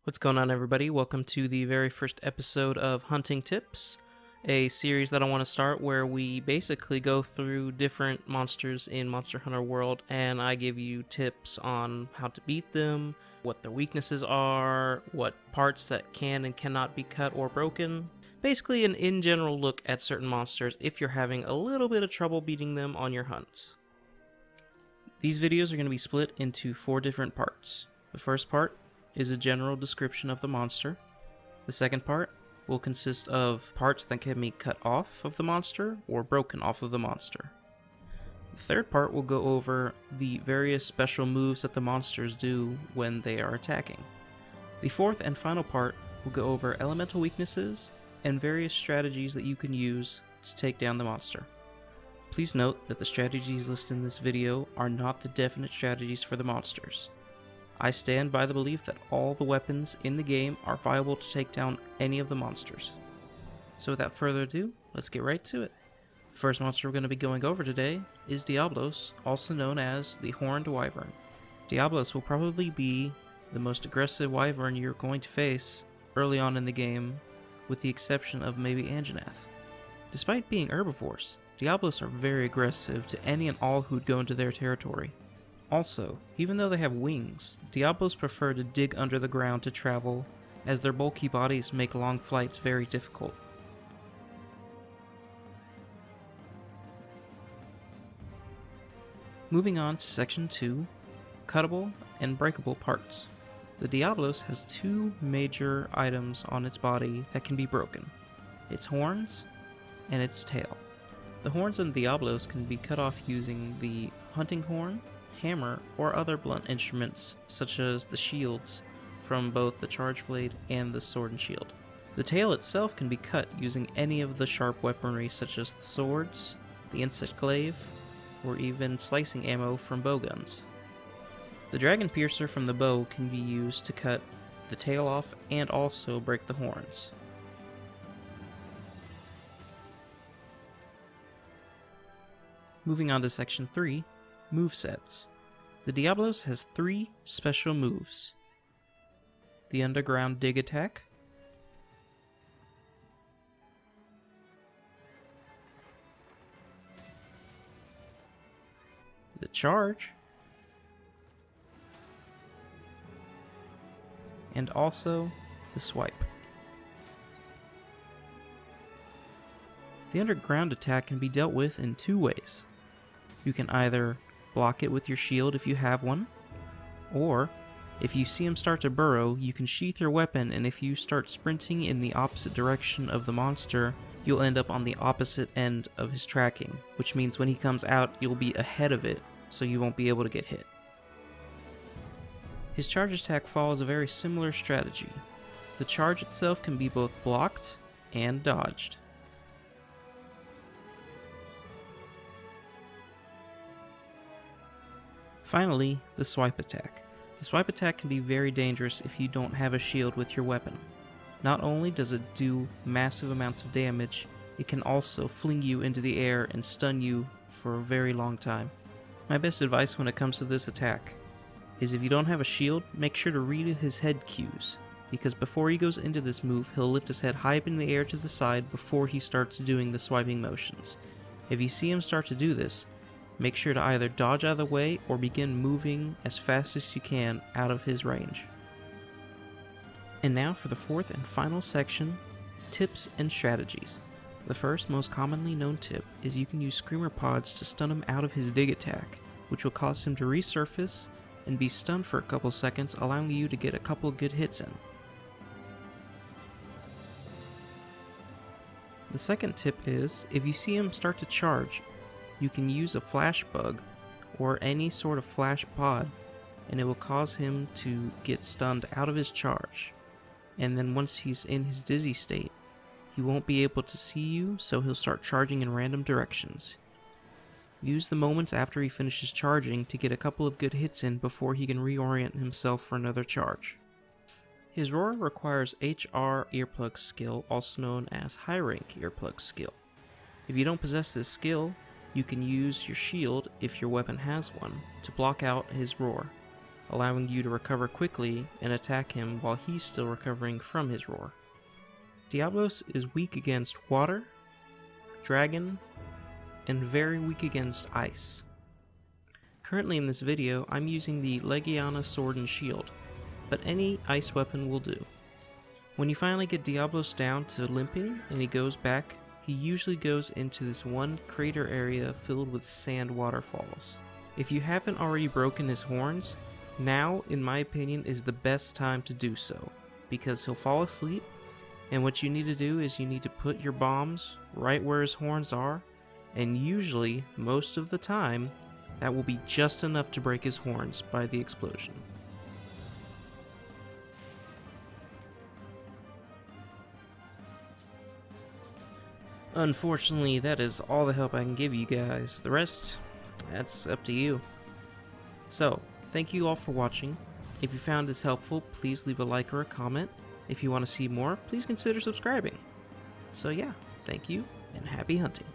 What's going on, everybody? Welcome to the very first episode of Hunting Tips, a series that I want to start where we basically go through different monsters in Monster Hunter World and I give you tips on how to beat them, what their weaknesses are, what parts that can and cannot be cut or broken. Basically an in-general look at certain monsters if you're having a little bit of trouble beating them on your hunts. These videos are going to be split into 4 different parts. The first part is a general description of the monster. The second part will consist of parts that can be cut off of the monster or broken off of the monster. The third part will go over the various special moves that the monsters do when they are attacking. The fourth and final part will go over elemental weaknesses and various strategies that you can use to take down the monster. Please note that the strategies listed in this video are not the definite strategies for the monsters. I stand by the belief that all the weapons in the game are viable to take down any of the monsters. So without further ado, let's get right to it. The first monster we're going to be going over today is Diablos, also known as the Horned Wyvern. Diablos will probably be the most aggressive wyvern you're going to face early on in the game, with the exception of maybe Anjanath. Despite being herbivores, Diablos are very aggressive to any and all who'd go into their territory. Also, even though they have wings, Diablos prefer to dig under the ground to travel, as their bulky bodies make long flights very difficult. Moving on to section 2, cuttable and breakable parts. The Diablos has 2 major items on its body that can be broken: its horns and its tail. The horns on Diablos can be cut off using the hunting horn, hammer, or other blunt instruments such as the shields from both the charge blade and the sword and shield. The tail itself can be cut using any of the sharp weaponry such as the swords, the insect glaive, or even slicing ammo from bowguns. The dragon piercer from the bow can be used to cut the tail off and also break the horns. Moving on to section 3, movesets. The Diablos has 3 special moves: the underground dig attack, the charge, and also the swipe. The underground attack can be dealt with in 2 ways. You can either block it with your shield if you have one, or if you see him start to burrow, you can sheath your weapon, and if you start sprinting in the opposite direction of the monster, you'll end up on the opposite end of his tracking, which means when he comes out, you'll be ahead of it, so you won't be able to get hit. His charge attack follows a very similar strategy. The charge itself can be both blocked and dodged. Finally, the swipe attack. The swipe attack can be very dangerous if you don't have a shield with your weapon. Not only does it do massive amounts of damage, it can also fling you into the air and stun you for a very long time. My best advice when it comes to this attack is if you don't have a shield, make sure to read his head cues, because before he goes into this move, he'll lift his head high up in the air to the side before he starts doing the swiping motions. If you see him start to do this, make sure to either dodge out of the way or begin moving as fast as you can out of his range. And now for the 4th and final section, tips and strategies. The first most commonly known tip is you can use screamer pods to stun him out of his dig attack, which will cause him to resurface and be stunned for a couple seconds, allowing you to get a couple good hits in. The second tip is, if you see him start to charge, you can use a flash bug or any sort of flash pod, and it will cause him to get stunned out of his charge. And then once he's in his dizzy state, he won't be able to see you, so he'll start charging in random directions. Use the moments after he finishes charging to get a couple of good hits in before he can reorient himself for another charge. His roar requires HR earplug skill, also known as high rank earplug skill. If you don't possess this skill, you can use your shield, if your weapon has one, to block out his roar. allowing you to recover quickly and attack him while he's still recovering from his roar. Diablos is weak against water, dragon, and very weak against ice. Currently in this video, I'm using the Legiana Sword and Shield, but any ice weapon will do. When you finally get Diablos down to limping and he goes back, he usually goes into this one crater area filled with sand waterfalls. If you haven't already broken his horns, now, in my opinion, is the best time to do so, because he'll fall asleep, and what you need to do is you need to put your bombs right where his horns are, and usually, most of the time, that will be just enough to break his horns by the explosion. Unfortunately, that is all the help I can give you guys. The rest, that's up to you. So, thank you all for watching. If you found this helpful, please leave a like or a comment. If you want to see more, please consider subscribing. So yeah, thank you, and happy hunting.